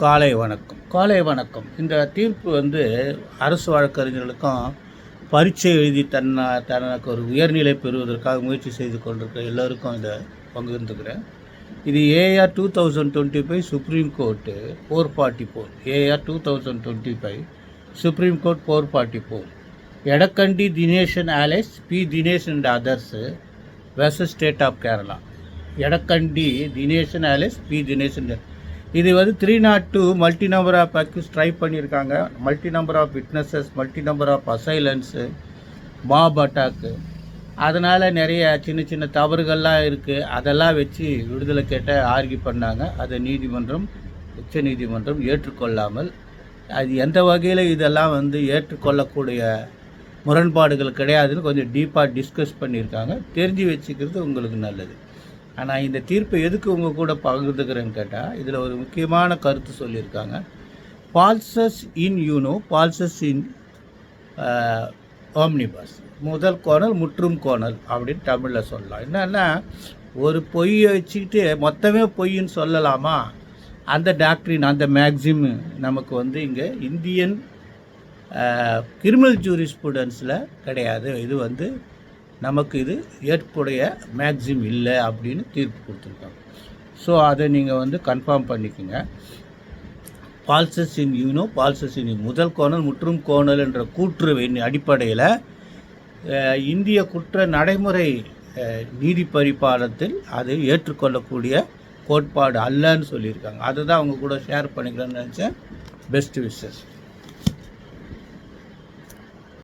காலை வணக்கம். இந்த தீர்ப்பு அரசு வழக்கறிஞர்களுக்கும் பரீட்சை எழுதி தனக்கு ஒரு உயர்நிலை பெறுவதற்காக முயற்சி செய்து கொண்டிருக்கிற எல்லோருக்கும் இதை பகிர்ந்துக்கிறேன். இது AR 2025 supreme court 444 AR 2025 supreme court 444 Edakkandi Dinesh and Alice B Dinesh and others versus state of Kerala. Edakkandi Dinesh and Alice B Dinesh and இது 302 multi number of accuse try பண்ணியிருக்காங்க. Multi number of witnesses, multi number of assailants, mob attack. அதனால் நிறைய சின்ன சின்ன தவறுகள்லாம் இருக்குது. அதெல்லாம் வச்சு விடுதலை கேட்ட ஆர்கியூ பண்ணாங்க. அதை உச்ச நீதிமன்றம் ஏற்றுக்கொள்ளாமல், அது எந்த வகையில் இதெல்லாம் ஏற்றுக்கொள்ளக்கூடிய முரண்பாடுகள் கிடையாதுன்னு கொஞ்சம் டீப்பாக டிஸ்கஸ் பண்ணியிருக்காங்க. தெரிஞ்சு வச்சுக்கிறது உங்களுக்கு நல்லது. ஆனால் இந்த தீர்ப்பை எதுக்கு உங்கள் கூட பகிர்ந்துக்கிறேன்னு கேட்டால், இதில் ஒரு முக்கியமான கருத்து சொல்லியிருக்காங்க. பால்சஸ் இன் யூனோ, பால்சஸ் இன் ஆம்னிபஸ். முதல் கோணல் முற்றும் கோணல் அப்படின்னு தமிழில் சொல்லலாம். என்னன்னா, ஒரு பொய்யை வச்சுக்கிட்டு மொத்தமே பொய்ன்னு சொல்லலாமா? அந்த டாக்ட்ரின், அந்த மேக்சிம் நமக்கு இங்கே இந்தியன் கிரிமினல் ஜூரிஸ்ப்ரூடன்ஸில் கிடையாது. இது நமக்கு இது ஏற்புடைய மேக்சிம் இல்லை அப்படின்னு தீர்ப்பு கொடுத்துருக்காங்க. ஸோ அதை நீங்கள் கன்ஃபார்ம் பண்ணிக்கோங்க. பால்சஸ் இன் யூனோ, பால்சஸ் இன் முதல் கோணல் முற்றும் கோணல் என்ற கூற்றுவின் அடிப்படையில் இந்திய குற்ற நடைமுறை நீதி பரிபாலனத்தில் அதை ஏற்றுக்கொள்ளக்கூடிய கோட்பாடு அல்லன்னு சொல்லியிருக்காங்க. அதை தான் அவங்க கூட ஷேர் பண்ணிக்கிறேன்னு நினச்சேன். Best wishes.